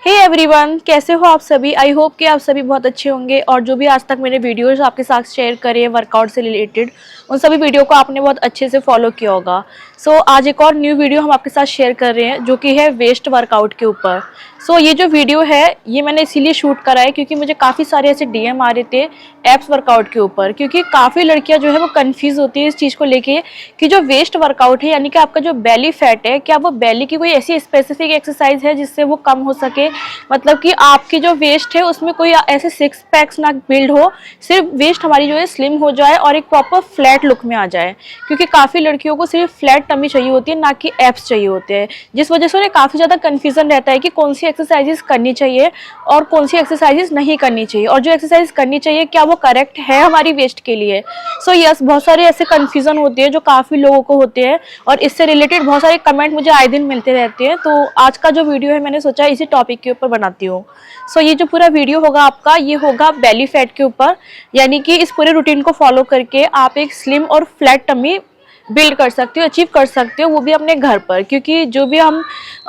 Hey everyone, कैसे हो आप सभी। आई होप कि आप सभी बहुत अच्छे होंगे और जो भी आज तक मैंने वीडियोस आपके साथ शेयर करे वर्कआउट से रिलेटेड उन सभी वीडियो को आपने बहुत अच्छे से फॉलो किया होगा। आज एक और न्यू वीडियो हम आपके साथ शेयर कर रहे हैं जो कि है वेस्ट वर्कआउट के ऊपर। ये जो वीडियो है ये मैंने इसीलिए शूट करा है क्योंकि मुझे काफ़ी सारे ऐसे डीएम आ रहे थे एप्स वर्कआउट के ऊपर, क्योंकि काफ़ी लड़कियां जो है वो कंफ्यूज होती है इस चीज़ को लेके कि जो वेस्ट वर्कआउट है यानी कि आपका जो बेली फैट है, क्या वो बेली की कोई ऐसी स्पेसिफिक एक्सरसाइज है जिससे वो कम हो सके। मतलब कि आपकी जो वेस्ट है उसमें कोई ऐसे सिक्स पैक्स ना बिल्ड हो, सिर्फ वेस्ट हमारी जो है स्लिम हो जाए और एक प्रॉपर फ्लैट लुक में आ जाए, क्योंकि काफ़ी लड़कियों को सिर्फ फ्लैट टमी चाहिए होती है ना कि एप्स चाहिए होते हैं, जिस वजह से उन्हें काफ़ी ज़्यादा कन्फ्यूजन रहता है कि कौन सी एक्सरसाइजेस करनी चाहिए और कौन सी एक्सरसाइजेस नहीं करनी चाहिए, और जो एक्सरसाइज करनी चाहिए क्या वो करेक्ट है हमारी वेस्ट के लिए। यस, बहुत सारे ऐसे कन्फ्यूजन होते हैं जो काफ़ी लोगों को होते हैं और इससे रिलेटेड बहुत सारे कमेंट मुझे आए दिन मिलते रहते हैं। तो आज का जो वीडियो है मैंने सोचा इसी टॉपिक के ऊपर बनाती हूँ। ये जो पूरा वीडियो होगा आपका ये होगा बेली फैट के ऊपर, यानी कि इस पूरे रूटीन को फॉलो करके आप एक स्लिम और फ्लैट टमी बिल्ड कर सकते हो, अचीव कर सकते हो, वो भी अपने घर पर। क्योंकि जो भी हम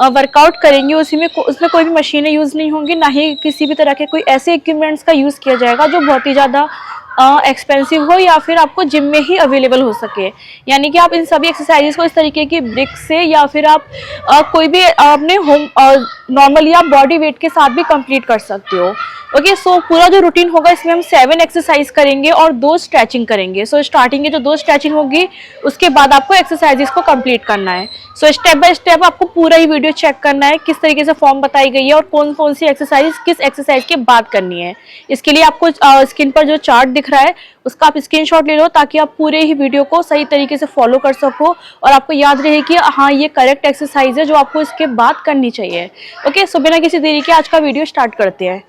वर्कआउट करेंगे उसमें कोई भी मशीनें यूज़ नहीं होंगी, ना ही किसी भी तरह के कोई ऐसे इक्विपमेंट्स का यूज़ किया जाएगा जो बहुत ही ज़्यादा एक्सपेंसिव हो या फिर आपको जिम में ही अवेलेबल हो सके। यानी कि आप इन सभी एक्सरसाइजेस को इस तरीके की ब्रिक से या फिर आप कोई भी अपने होम नॉर्मली आप बॉडी वेट के साथ भी कंप्लीट कर सकते हो। ओके, पूरा जो रूटीन होगा इसमें हम 7 एक्सरसाइज करेंगे और 2 स्ट्रेचिंग करेंगे। स्टार्टिंग की जो 2 स्ट्रेचिंग होगी उसके बाद आपको एक्सरसाइजेस को कंप्लीट करना है। स्टेप बाय स्टेप आपको पूरा ही वीडियो चेक करना है किस तरीके से फॉर्म बताई गई है और कौन कौन सी एक्सरसाइज किस एक्सरसाइज के बाद करनी है। इसके लिए आपको स्क्रीन पर जो चार्ट दिख रहा है उसका आप स्क्रीनशॉट ले लो ताकि आप पूरे ही वीडियो को सही तरीके से फॉलो कर सको और आपको याद रहे कि हाँ ये करेक्ट एक्सरसाइज है जो आपको इसके बाद करनी चाहिए। ओके, बिना किसी देरी के आज का वीडियो स्टार्ट करते हैं।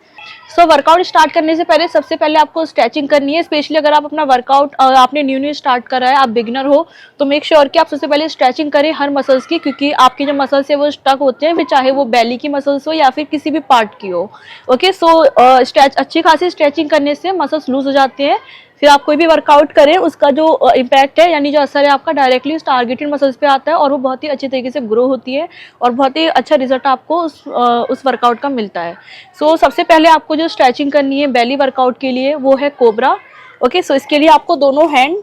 वर्कआउट स्टार्ट करने से पहले सबसे पहले आपको स्ट्रेचिंग करनी है। स्पेशली अगर आप अपना वर्कआउट आपने न्यू स्टार्ट करा है, आप बिगिनर हो, तो मेक श्योर कि आप सबसे पहले स्ट्रेचिंग करें हर मसल्स की, क्योंकि आपके जो मसल्स है वो स्टक होते हैं, फिर चाहे वो बेली की मसल्स हो या फिर किसी भी पार्ट की हो। ओके, अच्छी खासी स्ट्रेचिंग करने से मसल्स लूज हो जाते हैं। फिर आप कोई भी वर्कआउट करें उसका जो इम्पैक्ट है यानी जो असर है आपका डायरेक्टली उस टारगेटेड मसल्स पे आता है और वो बहुत ही अच्छे तरीके से ग्रो होती है और बहुत ही अच्छा रिजल्ट आपको उस वर्कआउट का मिलता है। सबसे पहले आपको जो स्ट्रेचिंग करनी है बेली वर्कआउट के लिए वो है कोबरा। ओके, इसके लिए आपको दोनों हैंड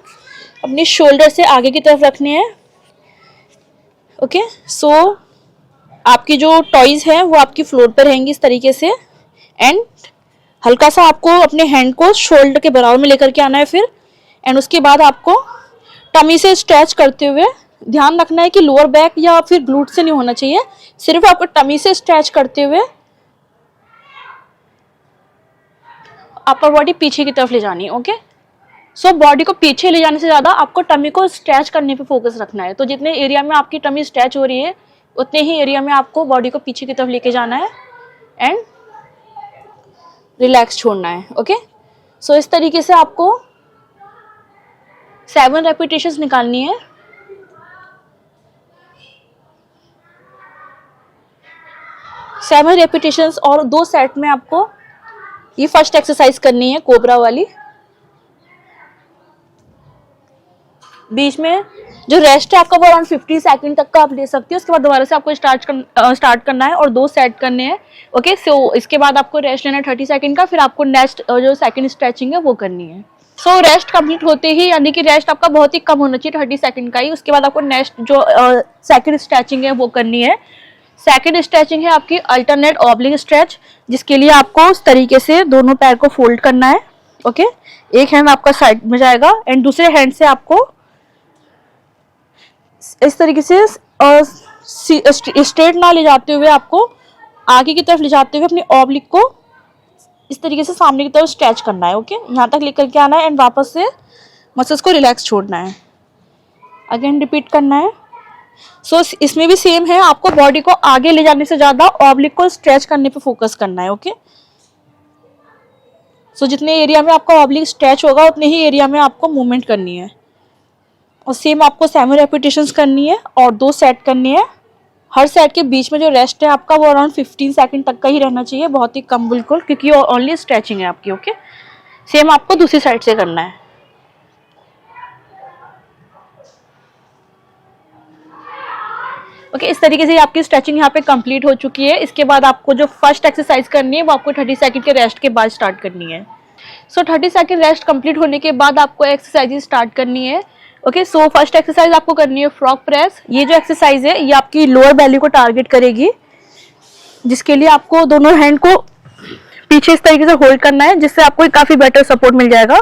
अपने शोल्डर से आगे की तरफ रखने हैं। ओके, आपकी जो टॉयज हैं वो आपकी फ्लोर पर रहेंगी इस तरीके से, एंड हल्का सा आपको अपने हैंड को शोल्डर के बराबर में लेकर के आना है फिर, एंड उसके बाद आपको टमी से स्ट्रेच करते हुए ध्यान रखना है कि लोअर बैक या फिर ग्लूट से नहीं होना चाहिए, सिर्फ आपको टमी से स्ट्रेच करते हुए अपर बॉडी पीछे की तरफ ले जानी है। ओके, बॉडी को पीछे ले जाने से ज्यादा आपको टमी को स्ट्रेच करने पे फोकस रखना है। तो जितने एरिया में आपकी टमी स्ट्रेच हो रही है उतने ही एरिया में आपको बॉडी को पीछे की तरफ लेके जाना है एंड रिलैक्स छोड़ना है। ओके, इस तरीके से आपको 7 रेपिटेशंस निकालनी है। सेवन रेपिटेशंस और 2 सेट में आपको ये फर्स्ट एक्सरसाइज करनी है कोबरा वाली। बीच में जो रेस्ट है आपका वो अराउंड 50 सेकंड तक का आप ले सकते हो। उसके बाद दोबारा से आपको स्टार्ट करना है और 2 सेट करने हैं। ओके, इसके बाद आपको रेस्ट लेना है 30 सेकंड का, फिर आपको नेक्स्ट जो सेकंड स्ट्रेचिंग है वो करनी है। रेस्ट कंप्लीट होते ही, यानी कि रेस्ट आपका बहुत ही कम होना चाहिए 30 सेकंड का ही, उसके बाद आपको नेक्स्ट जो सेकंड स्ट्रेचिंग है वो करनी है। सेकंड स्ट्रेचिंग है आपकी अल्टरनेट ऑब्लिक स्ट्रेच, जिसके लिए आपको उस तरीके से दोनों पैर को फोल्ड करना है। ओके, एक हैंड आपका साइड में जाएगा एंड दूसरे हैंड से आपको इस तरीके से स्ट्रेट ना ले जाते हुए आपको आगे की तरफ ले जाते हुए अपनी ऑब्लिक को इस तरीके से सामने की तरफ स्ट्रेच करना है। ओके, यहाँ तक लेकर के आना है एंड वापस से मसल्स को रिलैक्स छोड़ना है। अगेन रिपीट करना है। इसमें भी सेम है, आपको बॉडी को आगे ले जाने से ज्यादा ऑब्लिक को स्ट्रेच करने पे फोकस करना है। ओके, जितने एरिया में आपका ऑब्लिक स्ट्रेच होगा उतने ही एरिया में आपको मूवमेंट करनी है और सेम आपको 7 रेपिटेशंस करनी है और 2 सेट करनी है। हर सेट के बीच में जो रेस्ट है आपका वो अराउंड 15 सेकंड तक का ही रहना चाहिए, बहुत ही कम बिल्कुल, क्योंकि ओनली स्ट्रेचिंग है आपकी। ओके, सेम आपको दूसरी साइड से करना है। ओके, इस तरीके से आपकी स्ट्रेचिंग यहाँ पे कंप्लीट हो चुकी है। इसके बाद आपको जो फर्स्ट एक्सरसाइज करनी है वो आपको 30 सेकंड के रेस्ट के बाद स्टार्ट करनी है। सो 30 सेकंड रेस्ट कंप्लीट होने के बाद आपको एक्सरसाइज स्टार्ट करनी है। ओके, सो फर्स्ट एक्सरसाइज आपको करनी है फ्रॉग प्रेस। ये जो एक्सरसाइज है ये आपकी लोअर बेली को टारगेट करेगी, जिसके लिए आपको दोनों हैंड को पीछे इस तरीके से होल्ड करना है, जिससे आपको काफी बेटर सपोर्ट मिल जाएगा।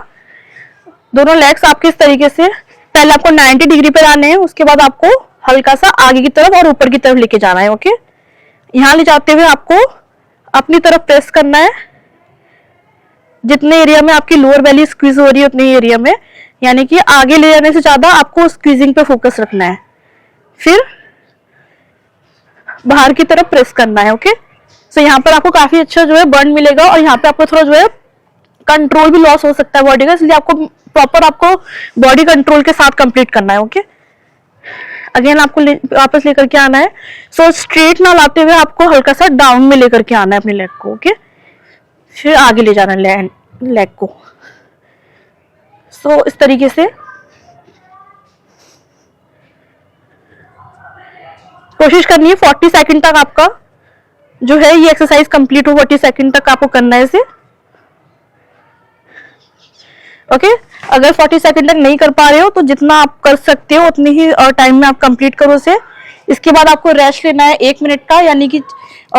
दोनों लेग्स आपके इस तरीके से पहले आपको 90 डिग्री पे लाने हैं, उसके बाद आपको हल्का सा आगे की तरफ और ऊपर की तरफ लेके जाना है। ओके, यहाँ ले जाते हुए आपको अपनी तरफ प्रेस करना है, जितने एरिया में आपकी लोअर बेली स्क्वीज हो रही है उतने एरिया में, यानी कि आगे ले जाने से ज्यादा आपको स्क्वीजिंग पे फोकस रखना है। फिर बाहर की तरफ प्रेस करना है। ओके, सो यहाँ पर आपको काफी अच्छा जो है बर्न मिलेगा, और यहाँ पे आपको थोड़ा जो है कंट्रोल भी लॉस हो सकता है बॉडी का, इसलिए आपको प्रॉपर आपको बॉडी कंट्रोल के साथ कंप्लीट करना है। ओके, अगेन आपको वापस लेकर के आना है। सो स्ट्रेट ना लाते हुए आपको हल्का सा डाउन में लेकर के आना है अपने लेग को। ओके, फिर आगे ले जाना है लेग को। सो इस तरीके से कोशिश करनी है 40 सेकंड तक आपका जो है ये एक्सरसाइज कंप्लीट हो। 40 सेकंड तक आपको करना है इसे। ओके, अगर 40 सेकंड तक नहीं कर पा रहे हो तो जितना आप कर सकते हो उतनी ही टाइम में आप कंप्लीट करो इसे। इसके बाद आपको रेस्ट लेना है 1 मिनट का, यानी कि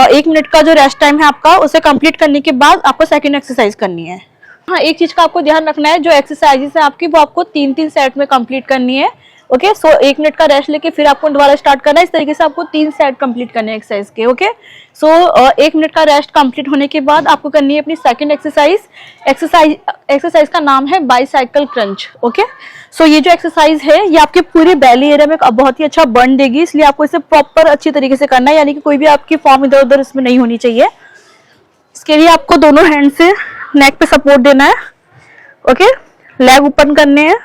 1 मिनट का जो रेस्ट टाइम है आपका, उसे कंप्लीट करने के बाद आपको सेकंड एक्सरसाइज करनी है। हाँ, एक चीज का आपको ध्यान रखना है, जो एक्सरसाइजेस है आपकी वो आपको 3-3 सेट में कंप्लीट करनी है। ओके, सो 1 मिनट का रेस्ट लेके फिर आपको दोबारा स्टार्ट करना है। इस तरीके से आपको 3 सेट कंप्लीट करने हैं एक्सरसाइज के। ओके, सो 1 मिनट का रेस्ट कंप्लीट होने के बाद आपको करनी है अपनी सेकंड एक्सरसाइज का नाम है बाइसाइकिल क्रंच। ओके, सो ये जो एक्सरसाइज है ये आपके पूरे बेली एरिया में बहुत ही अच्छा बर्न देगी, इसलिए आपको इसे प्रॉपर अच्छी तरीके से करना है, यानी कि कोई भी आपकी फॉर्म इधर उधर इसमें नहीं होनी चाहिए। इसके लिए आपको दोनों हैंड से नेक पे सपोर्ट देना है। ओके, लेग ओपन करने हैं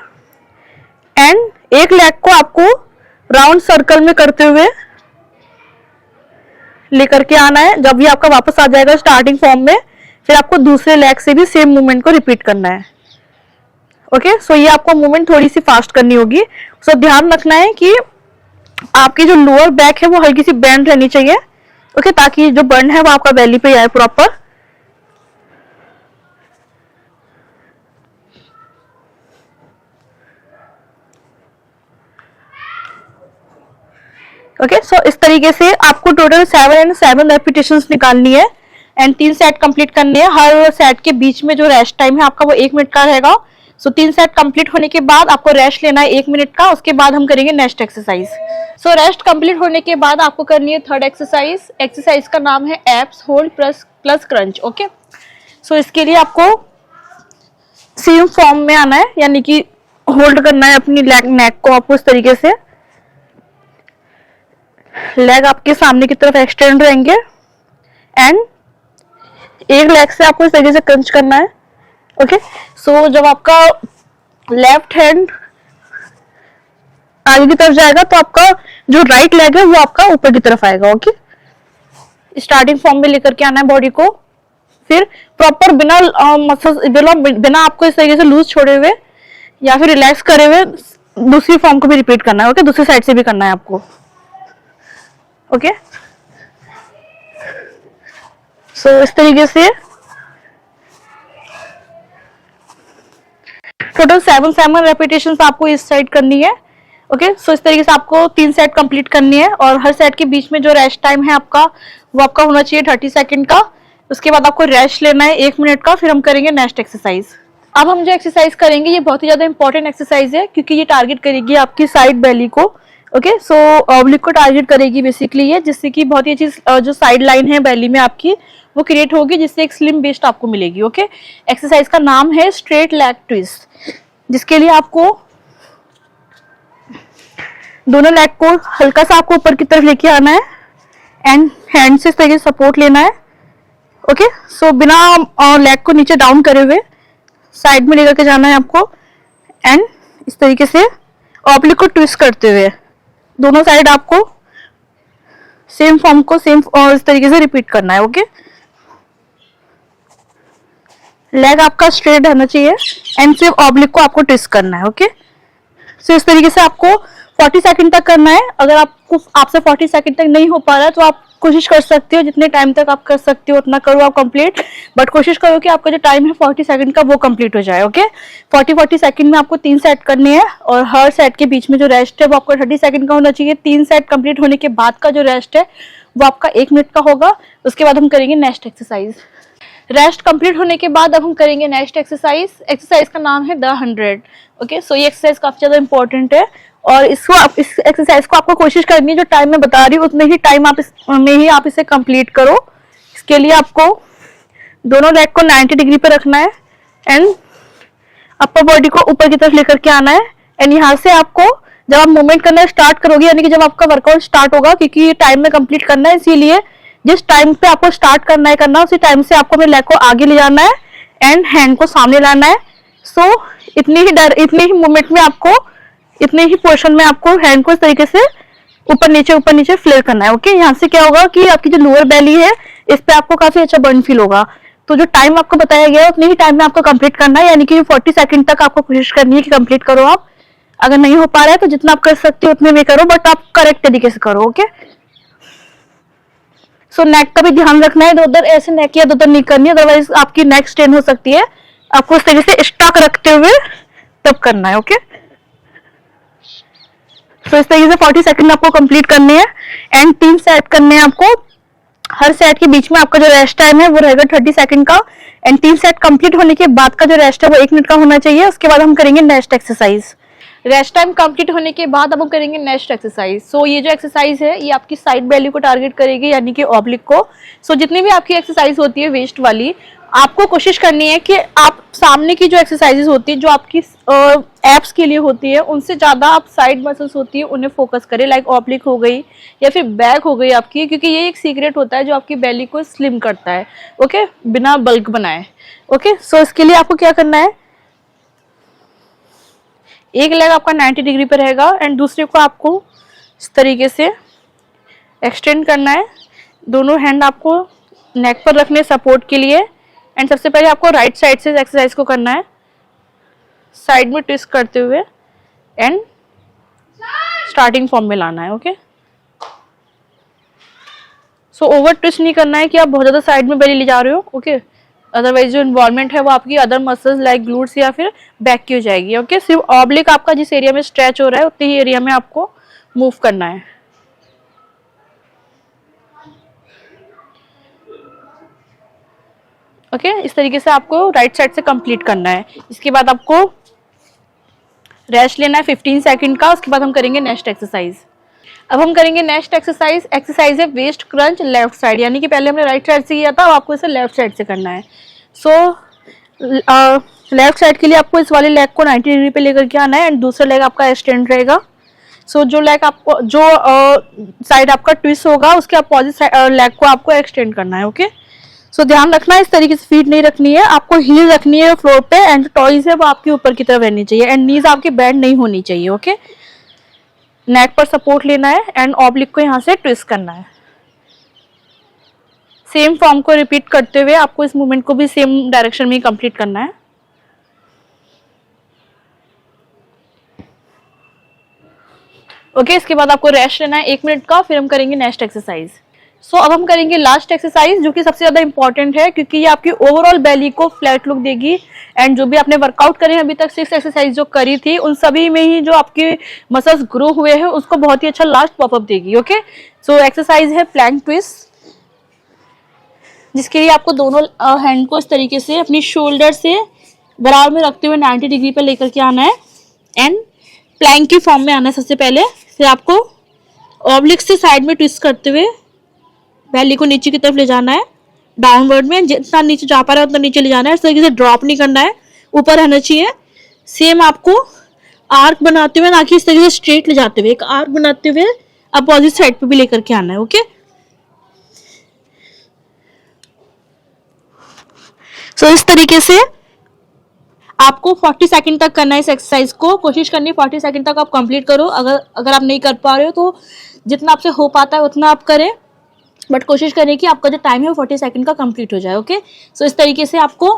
एंड एक लेग को आपको राउंड सर्कल में करते हुए लेकर के आना है। जब भी आपका वापस आ जाएगा स्टार्टिंग फॉर्म में, फिर आपको दूसरे लेग से भी सेम मूवमेंट को रिपीट करना है। ओके, सो ये आपको मूवमेंट थोड़ी सी फास्ट करनी होगी। सो ध्यान रखना है कि आपकी जो लोअर बैक है वो हल्की सी बेंड रहनी चाहिए। ओके, ताकि जो बर्न है वो आपका बेली पे आए प्रॉपर। ओके, सो इस तरीके से आपको टोटल 7 रेपिटेशंस निकालनी है एंड 3 सेट कंप्लीट करने हैं। हर सेट के बीच में जो रेस्ट टाइम है आपका वो 1 मिनट का रहेगा। सो 3 सेट कंप्लीट होने के बाद आपको रेस्ट लेना है 1 मिनट का, उसके बाद हम करेंगे next exercise. So rest complete होने के बाद आपको करनी है थर्ड एक्सरसाइज। एक्सरसाइज का नाम है abs hold plus crunch. Okay, so इसके लिए आपको सेम फॉर्म में आना है, यानी कि होल्ड करना है अपनी नेक को आपको इस तरीके से। लेग आपके सामने की तरफ एक्सटेंड रहेंगे एंड एक लेग से आपको इस तरीके से क्रंच करना है। ओके, सो जब आपका लेफ्ट हैंड आगे की तरफ जाएगा तो आपका जो राइट लेग है वो आपका ऊपर की तरफ आएगा। ओके, स्टार्टिंग फॉर्म में लेकर के आना है बॉडी को। फिर प्रॉपर बिना बिना आपको इस तरीके से लूज छोड़े हुए या फिर रिलैक्स करे हुए दूसरी फॉर्म को भी रिपीट करना है। ओके, दूसरी साइड से भी करना है आपको। ओके, सो इस तरीके से टोटल 7 रेपिटेशंस आपको इस साइड करनी है। ओके, सो इस तरीके से आपको 3 सेट कंप्लीट करनी है, और हर सेट के बीच में जो रेस्ट टाइम है आपका वो आपका होना चाहिए 30 सेकंड का। उसके बाद आपको रेस्ट लेना है 1 मिनट का, फिर हम करेंगे नेक्स्ट एक्सरसाइज। अब हम जो एक्सरसाइज करेंगे ये बहुत ही ज्यादा इंपॉर्टेंट एक्सरसाइज है, क्योंकि ये टारगेट करेगी आपकी साइड बेली को। ओके, सो ऑब्लिक को टारगेट करेगी बेसिकली ये, जिससे कि बहुत ही अच्छी जो साइड लाइन है बेली में आपकी वो क्रिएट होगी, जिससे एक स्लिम वेस्ट आपको मिलेगी। ओके, एक्सरसाइज का नाम है स्ट्रेट लेग ट्विस्ट, जिसके लिए आपको दोनों लेग को हल्का सा आपको ऊपर की तरफ लेके आना है एंड हैंड से इस तरीके से सपोर्ट लेना है। ओके, सो बिना लेग को नीचे डाउन करे हुए साइड में लेकर के जाना है आपको एंड इस तरीके से ऑब्लिक को ट्विस्ट करते हुए दोनों साइड आपको सेम फॉर्म को इस तरीके से रिपीट करना है। ओके, लेग आपका स्ट्रेट रहना चाहिए एंड सिर्फ ऑब्लिक को आपको ट्विस्ट करना है। ओके, सो इस तरीके से आपको 40 सेकंड तक करना है। अगर आपसे 40 सेकंड तक नहीं हो पा रहा है तो आप कोशिश कर सकते हो, जितने टाइम तक आप कर सकते हो उतना करो आप कंप्लीट, बट कोशिश करो कि आपका जो टाइम है 40 सेकंड का वो कंप्लीट हो जाए। ओके, 40 सेकंड में आपको 3 सेट करने हैं और हर सेट के बीच में जो रेस्ट है वो आपको 30 सेकंड का होना चाहिए। 3 सेट कंप्लीट होने के बाद का जो रेस्ट है वो आपका 1 मिनट का होगा। उसके बाद हम करेंगे नेक्स्ट एक्सरसाइज। रेस्ट कंप्लीट होने के बाद अब हम करेंगे नेक्स्ट एक्सरसाइज। एक्सरसाइज का नाम है द 100। ओके, सो ये एक्सरसाइज काफी ज्यादा इंपॉर्टेंट है और इस एक्सरसाइज को आपको कोशिश करनी है जो टाइम मैं बता रही हूँ उतने ही टाइम आप इसे कंप्लीट करो। इसके लिए आपको दोनों लेग को 90 डिग्री पे रखना है एंड अपर बॉडी को ऊपर की तरफ लेकर के आना है। एंड यहाँ से आपको जब आप मूवमेंट करना स्टार्ट करोगे, यानी कि जब आपका वर्कआउट स्टार्ट होगा, क्योंकि ये टाइम में कंप्लीट करना है, इसीलिए जिस टाइम पे आपको स्टार्ट करना है उसी टाइम से आपको अपने लेग को आगे ले जाना है एंड हैंड को सामने लाना है। सो इतनी ही मूवमेंट में आपको, इतने ही पोर्शन में आपको हैंड को इस तरीके से ऊपर नीचे फ्लेयर करना है। ओके, यहाँ से क्या होगा कि आपकी जो लोअर बेली है इस पे आपको काफी अच्छा बर्न फील होगा। तो जो टाइम आपको बताया गया है उतने ही टाइम में आपको कंप्लीट करना है, यानी कि 40 सेकंड तक आपको कोशिश करनी है कि कंप्लीट करो आप। अगर नहीं हो पा रहा है तो जितना आप कर सकते हो उतने में करो, बट आप करेक्ट तरीके से करो। ओके, सो नेक का भी ध्यान रखना है, इधर उधर ऐसे नेक या इधर उधर नहीं करनी, अदरवाइज आपकी नेक स्ट्रेन हो सकती है। आपको इस तरीके से स्टक रखते हुए तब करना है। ओके, तो इस तरीके से 40 सेकंड आपको कंप्लीट करने हैं एंड 3 सेट करने हैं आपको। हर सेट के बीच में आपका जो रेस्ट टाइम है वो रहेगा 30 सेकंड का एंड 3 सेट कंप्लीट होने के बाद का जो रेस्ट है वो 1 मिनट का होना चाहिए। उसके बाद हम करेंगे next exercise. Rest time complete होने के बाद अब हम करेंगे नेक्स्ट एक्सरसाइज। सो ये जो एक्सरसाइज है ये आपकी साइड बेली को टारगेट करेगी, यानी कि ऑब्लिक को। सो जितनी भी आपकी एक्सरसाइज होती है वेस्ट वाली, आपको कोशिश करनी है कि आप सामने की जो एक्सरसाइजेस होती है जो आपकी एब्स के लिए होती है उनसे ज्यादा आप साइड मसल्स होती है उन्हें फोकस करें, लाइक ऑब्लिक हो गई या फिर बैक हो गई आपकी, क्योंकि ये एक सीक्रेट होता है जो आपकी बेली को स्लिम करता है। ओके, बिना बल्क बनाए। ओके, सो इसके लिए आपको क्या करना है, एक लेग आपका 90 डिग्री पे रहेगा एंड दूसरे को आपको इस तरीके से एक्सटेंड करना है। दोनों हैंड आपको नेक पर रखने सपोर्ट के लिए एंड सबसे पहले आपको राइट साइड से एक्सरसाइज को करना है, साइड में ट्विस्ट करते हुए एंड स्टार्टिंग फॉर्म में लाना है। ओके, सो ओवर ट्विस्ट नहीं करना है कि आप बहुत ज्यादा साइड में बेली ले जा रहे हो। ओके, अदरवाइज जो इन्वॉल्वमेंट है वो आपकी अदर मसल्स लाइक ग्लूट्स या फिर बैक की हो जाएगी। ओके, सिर्फ ऑब्लिक आपका जिस एरिया में स्ट्रेच हो रहा है उतनी ही एरिया में आपको मूव करना है। ओके, इस तरीके से आपको राइट साइड से कंप्लीट करना है। इसके बाद आपको रेस्ट लेना है 15 सेकंड का। उसके बाद हम करेंगे नेक्स्ट एक्सरसाइज। अब हम करेंगे नेक्स्ट एक्सरसाइज। एक्सरसाइज है वेस्ट क्रंच लेफ्ट साइड, यानी कि पहले हमने राइट साइड से किया था, अब आपको इसे लेफ्ट साइड से करना है। सो लेफ्ट साइड के लिए आपको इस वाले लेग को 90 डिग्री पे लेकर के आना है एंड दूसरा लेग आपका एक्सटेंड रहेगा। सो जो लेग आपको जो साइड आपका ट्विस्ट होगा उसके अपोजिट लेग को आपको एक्सटेंड करना है। ओके, सो ध्यान रखना है इस तरीके से फीट नहीं रखनी है, आपको हील रखनी है फ्लोर पे एंड टॉइज है वो आपके ऊपर की तरफ रहनी चाहिए एंड नीज आपकी बेंड नहीं होनी चाहिए। ओके, नेक पर सपोर्ट लेना है एंड ऑब्लिक को यहाँ से ट्विस्ट करना है। सेम फॉर्म को रिपीट करते हुए आपको इस मूवमेंट को भी सेम डायरेक्शन में ही कंप्लीट करना है। ओके, इसके बाद आपको रेस्ट लेना है 1 मिनट का, फिर हम करेंगे नेक्स्ट एक्सरसाइज। सो अब हम करेंगे लास्ट एक्सरसाइज जो कि सबसे ज्यादा इंपॉर्टेंट है, क्योंकि ये आपकी ओवरऑल बेली को फ्लैट लुक देगी एंड जो भी आपने वर्कआउट करे अभी तक 6 एक्सरसाइज जो करी थी उन सभी में ही जो आपके मसल्स ग्रो हुए हैं उसको बहुत ही अच्छा लास्ट पॉपअप देगी। ओके, सो एक्सरसाइज है प्लैंक ट्विस्ट, जिसके लिए आपको दोनों हैंड को इस तरीके से अपनी शोल्डर से बराबर में रखते हुए 90 डिग्री पर लेकर के आना है एंड प्लैंक की फॉर्म में आना है सबसे पहले। फिर आपको ऑब्लिक से साइड में ट्विस्ट करते हुए बेली को नीचे की तरफ ले जाना है, डाउनवर्ड में जितना नीचे जा पा रहा है उतना नीचे ले जाना है। इस तरीके से ड्रॉप नहीं करना है, ऊपर रहना चाहिए। सेम आपको आर्क बनाते हुए, ना कि इस तरीके से स्ट्रेट ले जाते हुए, एक आर्क बनाते हुए अपोजिट साइड पे भी लेकर के आना है। ओके, सो इस तरीके से आपको 40 सेकंड तक करना है इस एक्सरसाइज को। कोशिश करनी है 40 सेकंड तक आप कंप्लीट करो। अगर आप नहीं कर पा रहे हो तो जितना आपसे हो पाता है उतना आप करें, बट कोशिश करें कि आपका जो टाइम है वो 40 सेकंड का कंप्लीट हो जाए। ओके, सो इस तरीके से आपको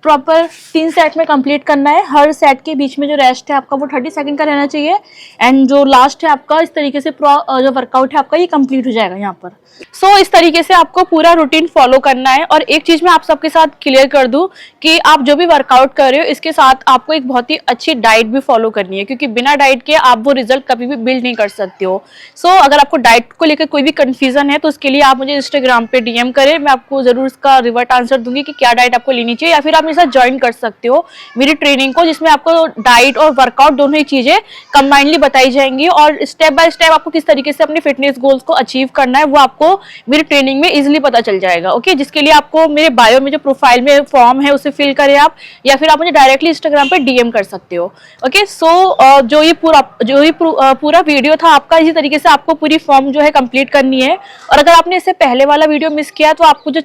प्रॉपर 3 सेट में कंप्लीट करना है। हर सेट के बीच में जो रेस्ट है आपका वो 30 सेकंड का रहना चाहिए एंड जो लास्ट है आपका इस तरीके से जो वर्कआउट है आपका ये कंप्लीट हो जाएगा यहाँ पर। सो इस तरीके से आपको पूरा रूटीन फॉलो करना है। और एक चीज मैं आप सबके साथ क्लियर कर दूं कि आप जो भी वर्कआउट कर रहे हो इसके साथ आपको एक बहुत ही अच्छी डाइट भी फॉलो करनी है, क्योंकि बिना डाइट के आप वो रिजल्ट कभी भी बिल्ड नहीं कर सकते हो। सो अगर आपको डाइट को लेकर कोई भी कंफ्यूजन है तो उसके लिए आप मुझे इंस्टाग्राम पे DM करें, मैं आपको जरूर इसका रिवर्ट आंसर दूंगी कि क्या डाइट आपको लेनी चाहिए, या फिर आप मेरे साथ ज्वाइन कर सकते हो मेरी ट्रेनिंग को, जिसमें आपको डाइट और वर्कआउट दोनों ही चीजें कंबाइनली बताई जाएंगी और स्टेप बाय स्टेप आपको किस तरीके से अपने फिटनेस गोल्स को अचीव करना है वो आपको मेरी ट्रेनिंग में इजीली पता चल जाएगा। ओके, जिसके लिए आपको मेरे बायो में जो प्रोफाइल में फॉर्म है उसे फिल करें आप, या फिर आप मुझे डायरेक्टली इंस्टाग्राम पे DM कर सकते हो। ओके, सो जो ये पूरा वीडियो था आपका, इसी तरीके से आपको पूरी फॉर्म जो है कंप्लीट करनी है। और अगर आपने इससे पहले वाला वीडियो मिस किया तो आपको जो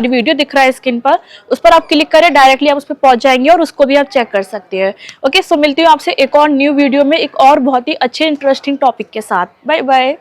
वीडियो दिख रहा है स्क्रीन पर उस पर आप क्लिक करें, डायरेक्टली आप उस पर पहुंच जाएंगे और उसको भी आप चेक कर सकते हैं। ओके, सो मिलती हूँ आपसे एक और न्यू वीडियो में एक और बहुत ही अच्छे इंटरेस्टिंग टॉपिक के साथ। Bye bye.